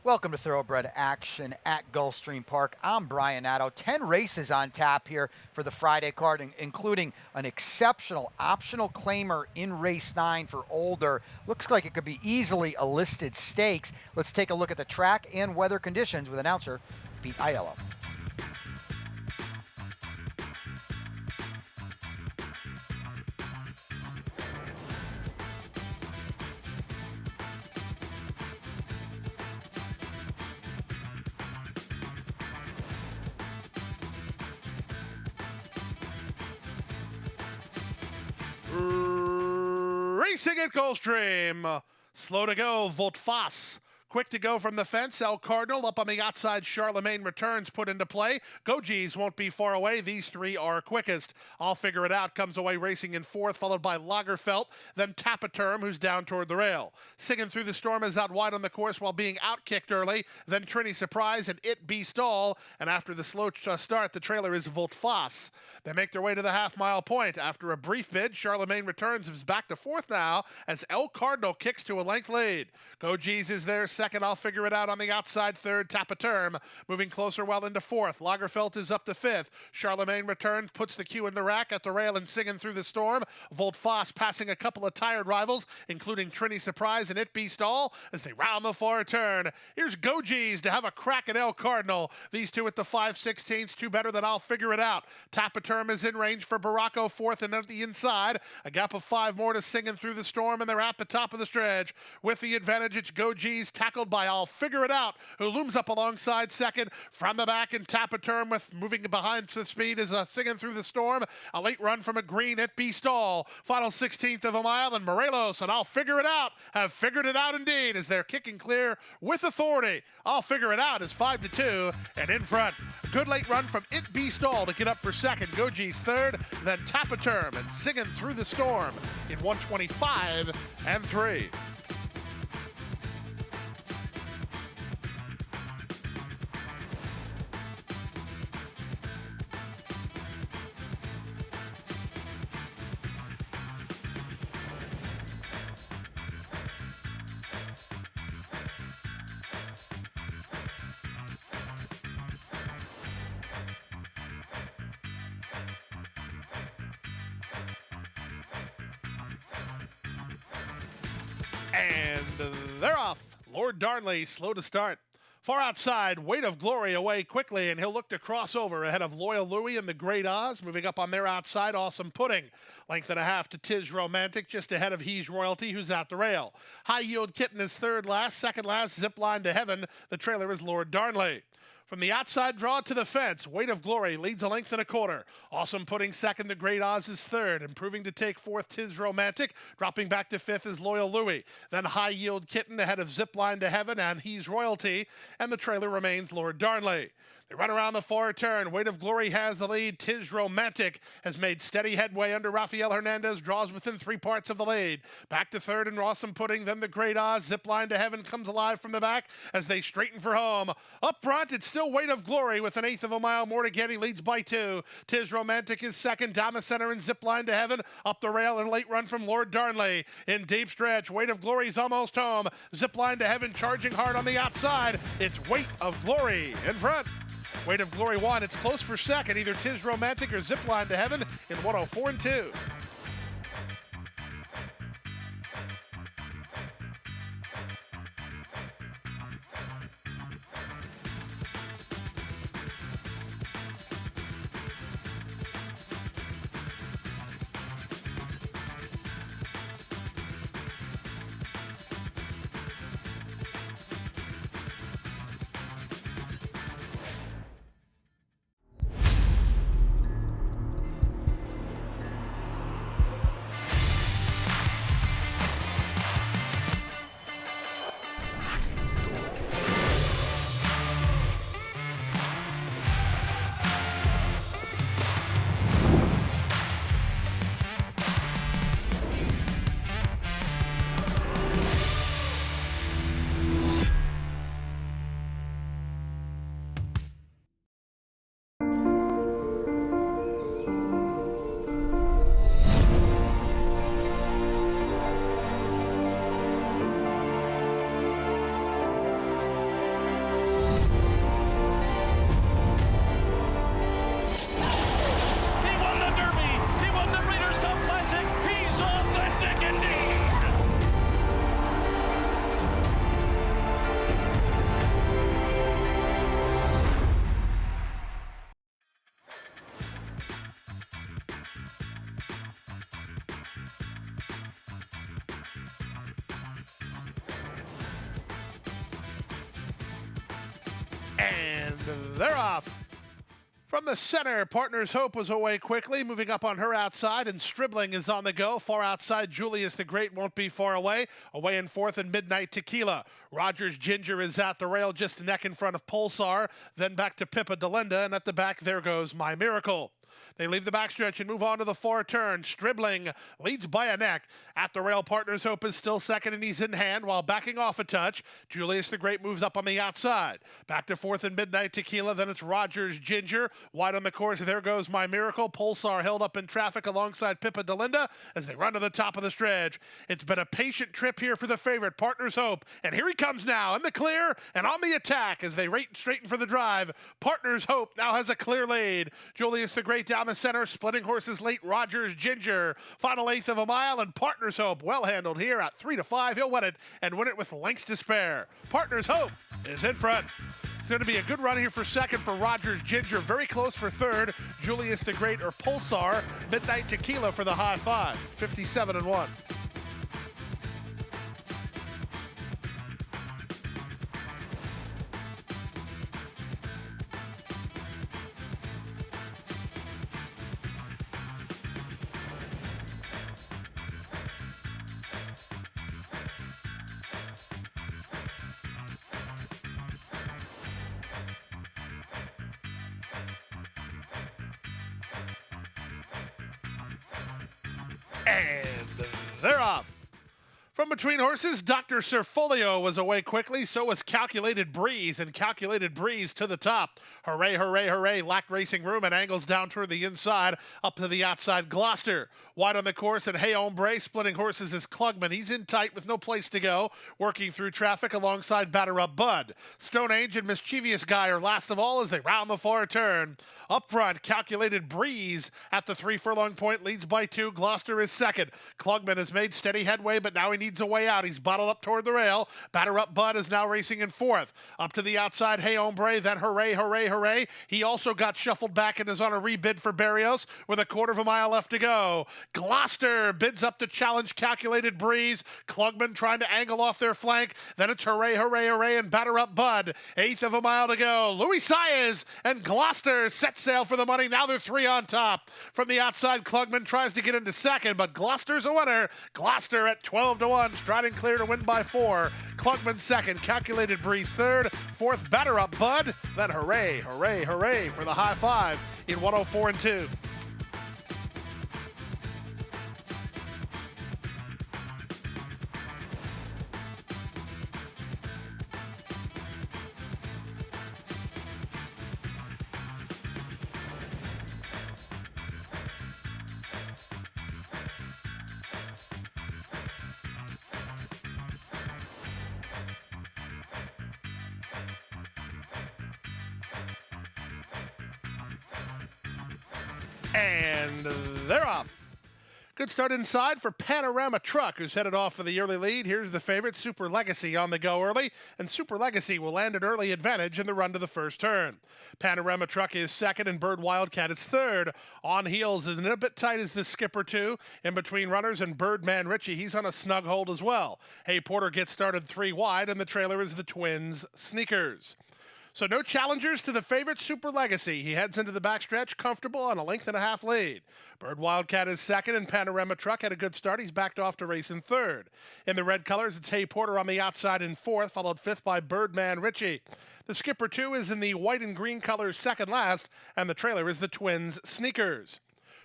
Welcome to Thoroughbred Action at Gulfstream Park. I'm Brian Addo. 10 races on tap here for the Friday card, including an exceptional optional claimer in race 9 for older. Looks like it could be easily a listed stakes. Let's take a look at the track and weather conditions with announcer Pete Aiello. Racing at Gulfstream. Slow to go, Voltfas. Quick to go from the fence, El Cardinal. Up on the outside, Charlemagne Returns put into play. Goji's won't be far away. These three are quickest. I'll Figure It Out comes away racing in fourth, followed by Lagerfeld, then Tapaterm, who's down toward the rail. Singing Through the Storm is out wide on the course while being outkicked early. Then Trini Surprise and It Be Stall. And after the slow start, the trailer is Voltfas. They make their way to the half-mile point. After a brief bid, Charlemagne Returns is back to fourth now as El Cardinal kicks to a length lead. Goji's is there second. I'll Figure It Out on the outside third. Tapaterm moving closer well into fourth. Lagerfeld is up to fifth. Charlemagne Returns puts the cue in the rack at the rail and Singing Through the Storm. Voltfas passing a couple of tired rivals, including Trini Surprise and It Be Stall, as they round the far turn. Here's Goji's to have a crack at El Cardinal. These two at the 5/16, two better than I'll Figure It Out. Tapaterm is in range for Baracco, fourth and at the inside. A gap of 5 more to Singing Through the Storm, and they're at the top of the stretch. With the advantage, it's Goji's tackled by I'll Figure It Out, who looms up alongside second. From the back, and Tapaterm with moving behind the speed is Singing Through the Storm. A late run from a green It Be Stall. Final 16th of a mile, and Morelos and I'll Figure It Out have figured it out indeed as they're kicking clear with authority. I'll Figure It Out is 5-2 and in front. Good late run from It Be Stall to get up for second. Goji's third, then Tapaterm and Singing Through the Storm in 125 and 3. And they're off. Lord Darnley slow to start. Far outside, Weight of Glory away quickly, and he'll look to cross over ahead of Loyal Louie and the Great Oz. Moving up on their outside, Awesome Pudding. Length and a half to Tis Romantic, just ahead of He's Royalty, who's at the rail. High Yield Kitten is third last. Second last, Zipline to Heaven. The trailer is Lord Darnley. From the outside draw to the fence, Weight of Glory leads a length and a quarter. Awesome Pudding second, the Great Oz is third. Improving to take fourth, Tis Romantic. Dropping back to fifth is Loyal Louie. Then High Yield Kitten ahead of Zipline to Heaven and He's Royalty. And the trailer remains Lord Darnley. They run around the far turn. Weight of Glory has the lead. Tis Romantic has made steady headway under Rafael Hernandez. Draws within 3 parts of the lead. Back to third and Awesome Pudding. Then the Great Oz. Zipline to Heaven comes alive from the back as they straighten for home. Up front, it's still Weight of Glory with an eighth of a mile more to get. He leads by 2. Tis Romantic is second. Down the center and Zipline to Heaven. Up the rail and late run from Lord Darnley. In deep stretch, Weight of Glory's almost home. Zipline to Heaven charging hard on the outside. It's Weight of Glory in front. Weight of Glory won. It's close for second. Either Tis Romantic or Zipline to Heaven in 104 and 2. And they're off. From the center, Partners Hope was away quickly, moving up on her outside, and Stribling is on the go. Far outside, Julius the Great won't be far away. Away in fourth, and Midnight Tequila. Rogers Ginger is at the rail, just a neck in front of Pulsar. Then back to Pippa Delinda, and at the back, there goes My Miracle. They leave the backstretch and move on to the far turn. Stribling leads by a neck. At the rail, Partners Hope is still second, and he's in hand while backing off a touch. Julius the Great moves up on the outside. Back to fourth and Midnight Tequila. Then it's Rogers Ginger. Wide on the course, there goes My Miracle. Pulsar held up in traffic alongside Pippa Delinda as they run to the top of the stretch. It's been a patient trip here for the favorite, Partners Hope. And here he comes now in the clear and on the attack as they straighten for the drive. Partners Hope now has a clear lead. Julius the Great down the center, splitting horses late. Rogers Ginger, final eighth of a mile, and Partners Hope well handled here at 3-5. He'll win it and win it with lengths to spare. Partners Hope is in front. It's going to be a good run here for second for Rogers Ginger. Very close for third, Julius the Great or Pulsar. Midnight Tequila for the high five, 57-1. And they're off. From between horses, Dr. Surfolio was away quickly, so was Calculated Breeze, and Calculated Breeze to the top. Hooray, hooray, hooray, lacked racing room and angles down toward the inside, up to the outside, Gloucester. Wide on the course, and Hey Hombre, splitting horses is Klugman. He's in tight with no place to go, working through traffic alongside Batter Up Bud. Stone Age and Mischievous Guy are last of all as they round the far turn. Up front, Calculated Breeze at the 3 furlong point, leads by 2. Gloucester is second. Klugman has made steady headway, but now he needs a way out. He's bottled up toward the rail. Batter Up Bud is now racing in fourth. Up to the outside, Hey Hombre, then Hooray, hooray, hooray. He also got shuffled back and is on a rebid for Barrios with a quarter of a mile left to go. Gloucester bids up to challenge Calculated Breeze. Klugman trying to angle off their flank. Then it's Hooray, hooray, hooray, and Batter Up Bud. Eighth of a mile to go. Louis Saez and Gloucester set sail for the money. Now they're 3 on top. From the outside, Klugman tries to get into second, but Gloucester's a winner. Gloucester at 12-1, striding clear to win by 4. Klugman second, Calculated Breeze third, fourth Batter Up Bud, then Hooray, hooray, hooray for the high five in 104-2. And they're off. Good start inside for Panorama Truck, who's headed off for the early lead. Here's the favorite, Super Legacy, on the go early, and Super Legacy will land an early advantage in the run to the first turn. Panorama Truck is second, and Bird Wildcat is third. On heels is a bit tight as the Skipper, too. In between runners and Birdman Richie, he's on a snug hold as well. Hey Porter gets started 3 wide, and the trailer is the Twins Sneakers. So no challengers to the favorite Super Legacy. He heads into the backstretch comfortable on a 1.5 length lead. Bird Wildcat is second, and Panorama Truck had a good start. He's backed off to race in third. In the red colors, it's Hey Porter on the outside in fourth, followed fifth by Birdman Richie. The Skipper, too, is in the white and green colors second last, and the trailer is the Twins Sneakers.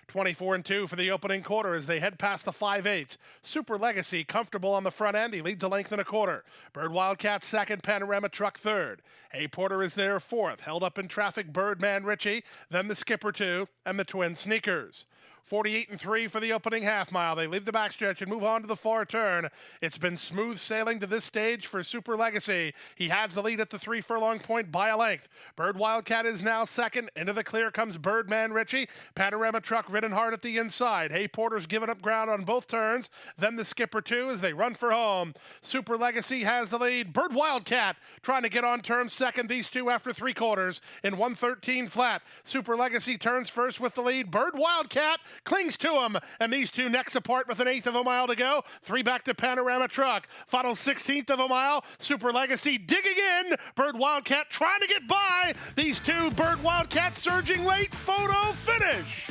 24-2 for the opening quarter as they head past the 5/8. Super Legacy comfortable on the front end. He leads a 1.25 lengths. Bird Wildcat second, Panorama Truck third. Hey Porter is there fourth. Held up in traffic, Birdman Richie, then the Skipper 2, and the Twin Sneakers. 48-3 for the opening half mile. They leave the backstretch and move on to the far turn. It's been smooth sailing to this stage for Super Legacy. He has the lead at the 3 furlong point by a length. Bird Wildcat is now second. Into the clear comes Birdman Richie. Panorama Truck ridden hard at the inside. Hey Porter's given up ground on both turns. Then the Skipper 2 as they run for home. Super Legacy has the lead. Bird Wildcat trying to get on turn second. These two after 3/4 in 1:13 flat. Super Legacy turns first with the lead. Bird Wildcat clings to him, and these two necks apart with an eighth of a mile to go. 3 back to Panorama Truck. Final 16th of a mile. Super Legacy digging in. Bird Wildcat trying to get by. These two Bird Wildcat surging late. Photo finish.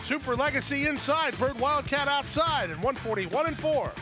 Super Legacy inside, Bird Wildcat outside, and 141 and 4.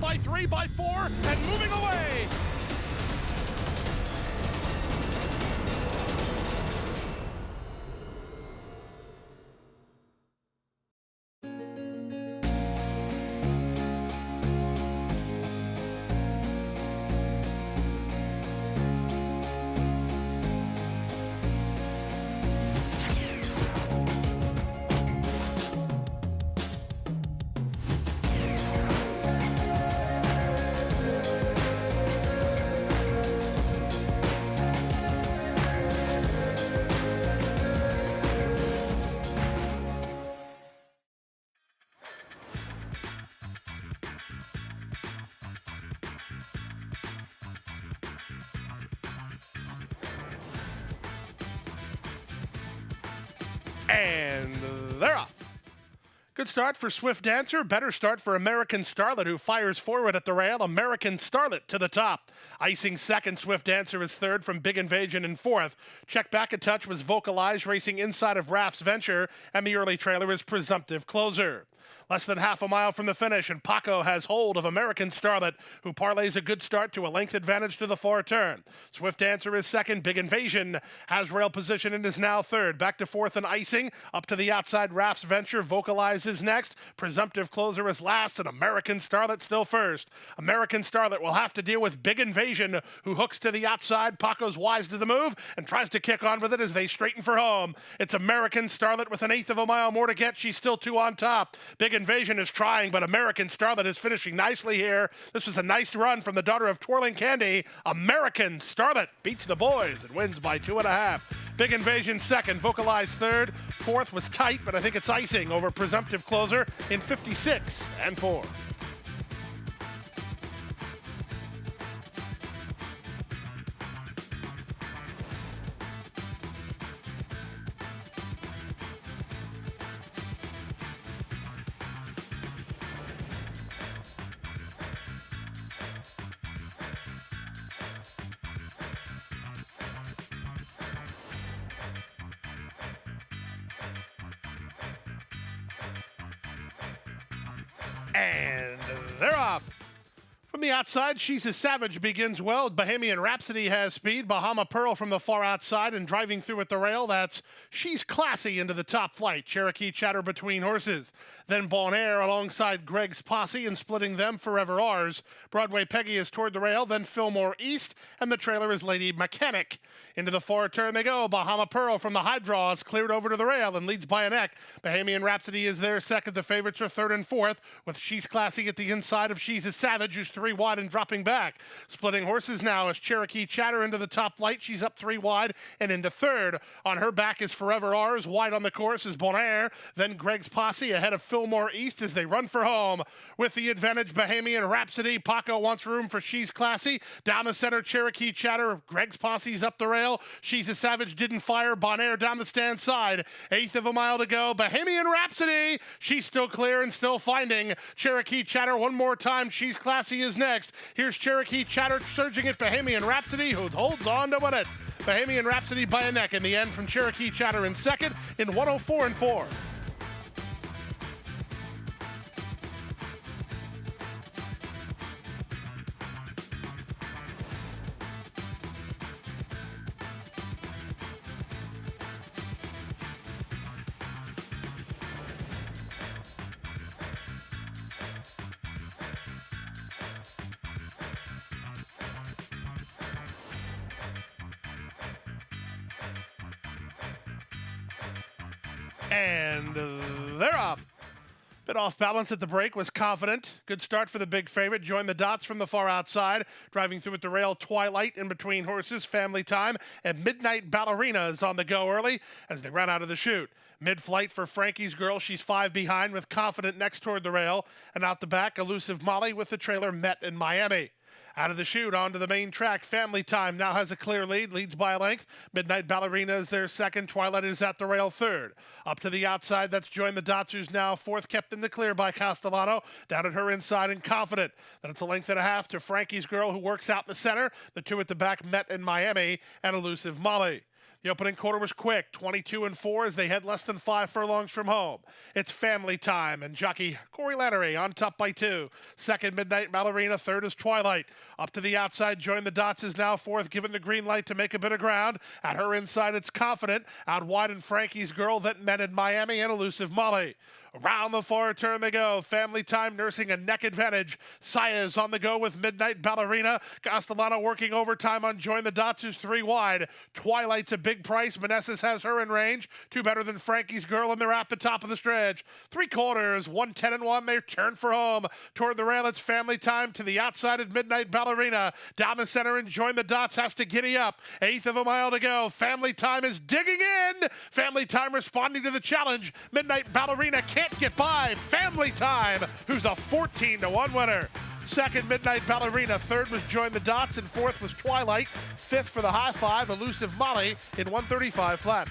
By 3, by 4, and moving away. And they're off. Good start for Swift Dancer. Better start for American Starlet, who fires forward at the rail. American Starlet to the top. Icing second. Swift Dancer is third from Big Invasion in fourth. Check Back a Touch was Vocalized, racing inside of Raph's Venture, and the early trailer is Presumptive Closer. Less than half a mile from the finish, and Paco has hold of American Starlet, who parlays a good start to a length advantage to the far turn. Swift Dancer is second. Big Invasion has rail position and is now third. Back to fourth and Icing. Up to the outside, Raph's Venture. Vocalizes next. Presumptive Closer is last, and American Starlet still first. American Starlet will have to deal with Big Invasion, who hooks to the outside. Paco's wise to the move and tries to kick on with it as they straighten for home. It's American Starlet with an eighth of a mile more to get. She's still 2 on top. Big Invasion is trying, but American Starlet is finishing nicely here. This was a nice run from the daughter of Twirling Candy. American Starlet beats the boys and wins by 2.5. Big Invasion second, Vocalized third. Fourth was tight, but I think it's Icing over Presumptive Closer in 56 and 4. And they're off. From the outside, She's a Savage begins well. Bahamian Rhapsody has speed. Bahama Pearl from the far outside and driving through at the rail. That's She's Classy into the top flight. Cherokee Chatter between horses. Then Bon Air alongside Greg's Posse and splitting them Forever Ours. Broadway Peggy is toward the rail, then Fillmore East, and the trailer is Lady Mechanic. Into the far turn they go. Bahama Pearl from the high draw is cleared over to the rail and leads by a neck. Bahamian Rhapsody is there second. The favorites are third and fourth, with She's Classy at the inside of She's a Savage, who's 3 wide and dropping back. Splitting horses now is Cherokee Chatter into the top flight. She's up 3 wide and into third. On her back is Forever Ours. Wide on the course is Bon Air. Then Greg's Posse ahead of Fillmore East as they run for home. With the advantage, Bahamian Rhapsody. Paco wants room for She's Classy. Down the center, Cherokee Chatter. Greg's Posse's up the rail. She's a Savage didn't fire. Bon Air down the stand side. Eighth of a mile to go. Bahamian Rhapsody. She's still clear and still finding. Cherokee Chatter one more time. She's Classy is next. Here's Cherokee Chatter surging at Bahamian Rhapsody, who holds on to win it. Bahamian Rhapsody by a neck in the end from Cherokee Chatter in second in 104 and 4. And they're off. Bit off balance at the break, was confident. Good start for the big favorite. Joined the dots from the far outside. Driving through at the rail, Twilight in between horses, Family Time, and Midnight Ballerina is on the go early as they run out of the chute. Mid-flight for Frankie's Girl, she's 5 behind with Confident next toward the rail. And out the back, Elusive Molly with the trailer Met in Miami. Out of the chute, onto the main track, Family Time now has a clear lead, leads by a length. Midnight Ballerina is their second. Twilight is at the rail third. Up to the outside, that's Join the Dots, who's now fourth, kept in the clear by Castellano. Down at her inside and Confident. Then it's a length and a half to Frankie's Girl, who works out in the center. The two at the back, Met in Miami, and Elusive Molly. The opening quarter was quick, 22-4 as they head less than 5 furlongs from home. It's Family Time, and jockey Corey Lannery on top by 2. Second, Midnight Ballerina. Third is Twilight. Up to the outside, Join the Dots is now fourth, given the green light to make a bit of ground. At her inside, it's Confident. Out wide in Frankie's Girl, that met in Miami, and Elusive Molly. Around the far turn they go. Family Time nursing a neck advantage. Saya's on the go with Midnight Ballerina. Castellano working overtime on Join the Dots, who's 3 wide. Twilight's a big price. Manessis has her in range. 2 better than Frankie's Girl, and they're at the top of the stretch. 3/4, 110-1. They turn for home. Toward the rail, it's Family Time. To the outside at Midnight Ballerina. Down the center and Join the Dots has to giddy up. 1/8 of a mile to go. Family Time is digging in. Family Time responding to the challenge. Midnight Ballerina can't get by Family Time, who's a 14-1 winner. Second, Midnight Ballerina. Third was Join the Dots, and fourth was Twilight. Fifth for the high five, Elusive Molly in 135 flat.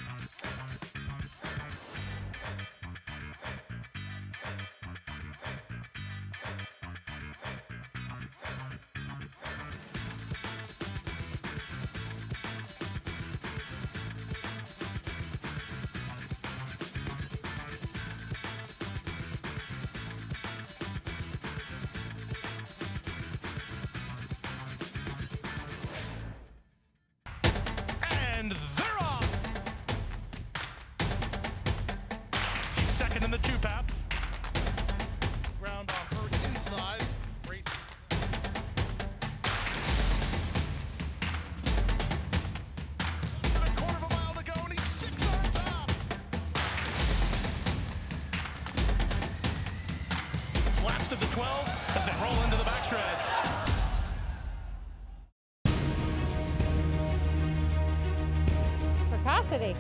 And they're off. She's second in the two path. Ground on her inside. Race. A quarter of a mile to go, and he's 6 on top. It's last of the 12 as they roll into the backstretch. Precocity.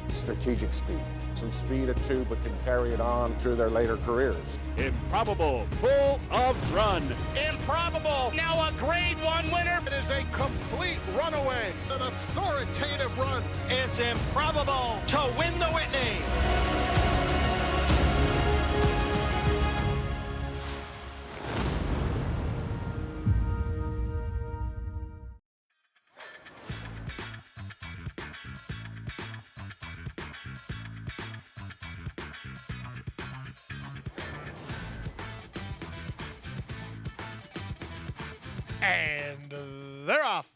Strategic speed. Some speed at 2, but can carry it on through their later careers. Improbable, full of run. Improbable, now a grade 1 winner. It is a complete runaway, an authoritative run. It's improbable to win the Whitney. And they're off.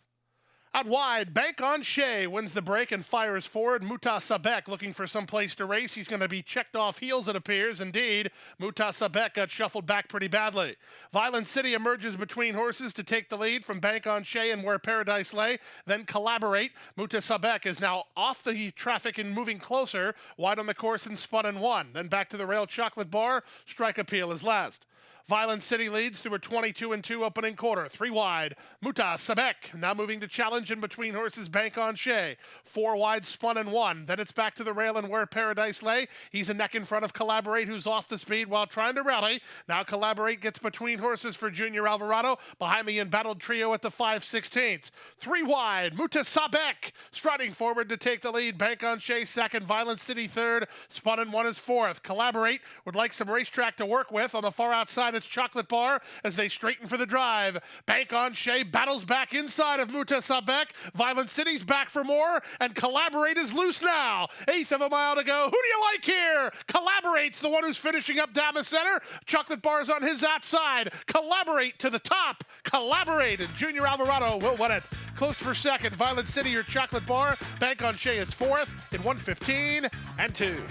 Out wide, Bank on Shea wins the break and fires forward. Muta Sabek looking for some place to race. He's going to be checked off heels, it appears. Indeed, Muta Sabek got shuffled back pretty badly. Violent City emerges between horses to take the lead from Bank on Shea and Where Paradise Lay. Then Collaborate. Muta Sabek is now off the traffic and moving closer. Wide on the course and spun and won. Then back to the rail, Chocolate Bar. Strike Appeal is last. Violent City leads through a 22-2 opening quarter. 3 wide. Muta Sabek now moving to challenge in between horses. Bank on Shea. 4 wide, spun and won. Then it's back to the rail and Where Paradise Lay. He's a neck in front of Collaborate, who's off the speed while trying to rally. Now Collaborate gets between horses for Junior Alvarado. Behind the embattled trio at the 5/16. 3 wide. Muta Sabek striding forward to take the lead. Bank on Shea second. Violent City third. Spun and won is fourth. Collaborate would like some racetrack to work with. On the far outside, it's Chocolate Bar as they straighten for the drive. Bank on Shea battles back inside of Muta Sabek. Violent City's back for more, and Collaborate is loose now. 1/8 of a mile to go. Who do you like here? Collaborate's the one who's finishing up down the center. Chocolate Bar's on his outside. Collaborate to the top. Collaborate, and Junior Alvarado will win it. Close for second. Violent City or Chocolate Bar. Bank on Shea is fourth in 1:15-2.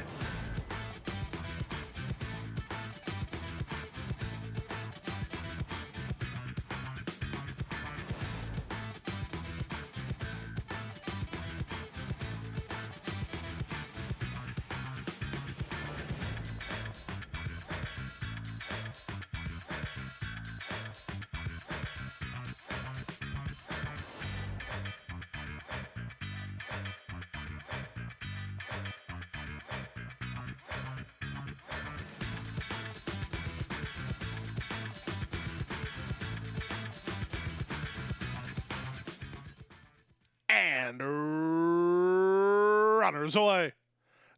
and runners away.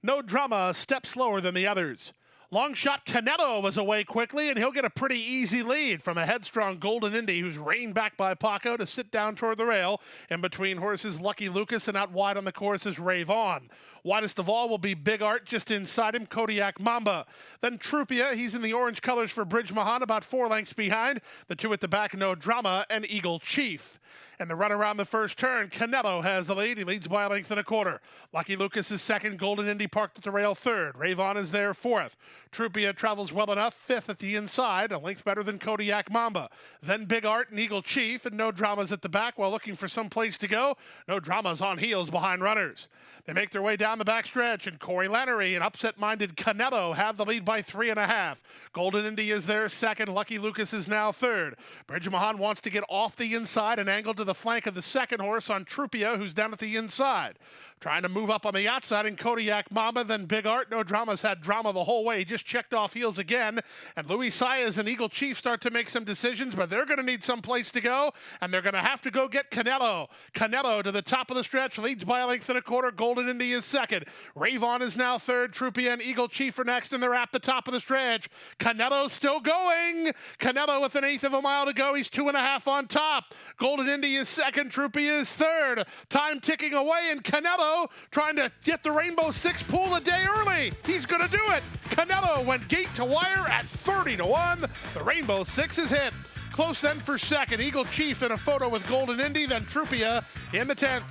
No Drama, a step slower than the others. Long shot Canelo was away quickly, and he'll get a pretty easy lead from a headstrong Golden Indy who's reined back by Paco to sit down toward the rail. In between horses, Lucky Lucas, and out wide on the course is Rave On. Widest of all will be Big Art, just inside him, Kodiak Mamba. Then Trupia, he's in the orange colors for Bridge Mahan, about 4 lengths behind. The two at the back, No Drama and Eagle Chief. And the run around the first turn, Canelo has the lead. He leads by a length and a quarter. Lucky Lucas is second. Golden Indy parked at the rail third. Rave On is there fourth. Trupia travels well enough, fifth at the inside, a length better than Kodiak Mamba. Then Big Art and Eagle Chief, and No Drama's at the back while looking for some place to go. No Drama's on heels behind runners. They make their way down the backstretch, and Corey Lannery and upset-minded Canelo have the lead by 3.5. Golden Indy is there second. Lucky Lucas is now third. Bridge Mahan wants to get off the inside and angle to the flank of the second horse on Trupia, who's down at the inside. Trying to move up on the outside in Kodiak Mamba, then Big Art. No Drama's had drama the whole way. He just checked off heels again. And Louis Saez and Eagle Chief start to make some decisions, but they're going to need some place to go, and they're going to have to go get Canelo. Canelo to the top of the stretch, leads by a length and a quarter. Golden Indy is second. Rave On is now third. Trupia and Eagle Chief are next, and they're at the top of the stretch. Canelo's still going. Canelo with 1/8 of a mile to go. He's 2.5 on top. Golden Indy is second. Trupia is third. Time ticking away, and Canelo trying to get the Rainbow Six pool a day early. He's going to do it. Canelo went gate to wire at 30-1. The Rainbow Six is hit. Close then for second. Eagle Chief in a photo with Golden Indy, then Trupia in the 10th.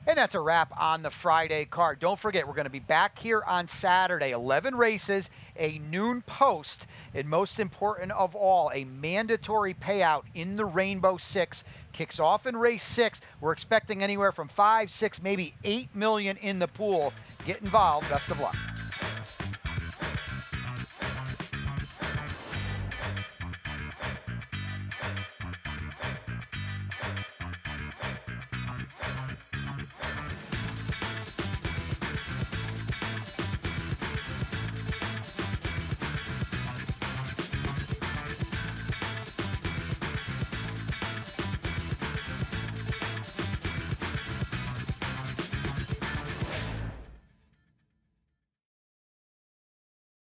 And that's a wrap on the Friday card. Don't forget, we're going to be back here on Saturday. 11 races, a noon post, and most important of all, a mandatory payout in the Rainbow Six. Kicks off in race 6. We're expecting anywhere from 5, 6, maybe 8 million in the pool. Get involved. Best of luck.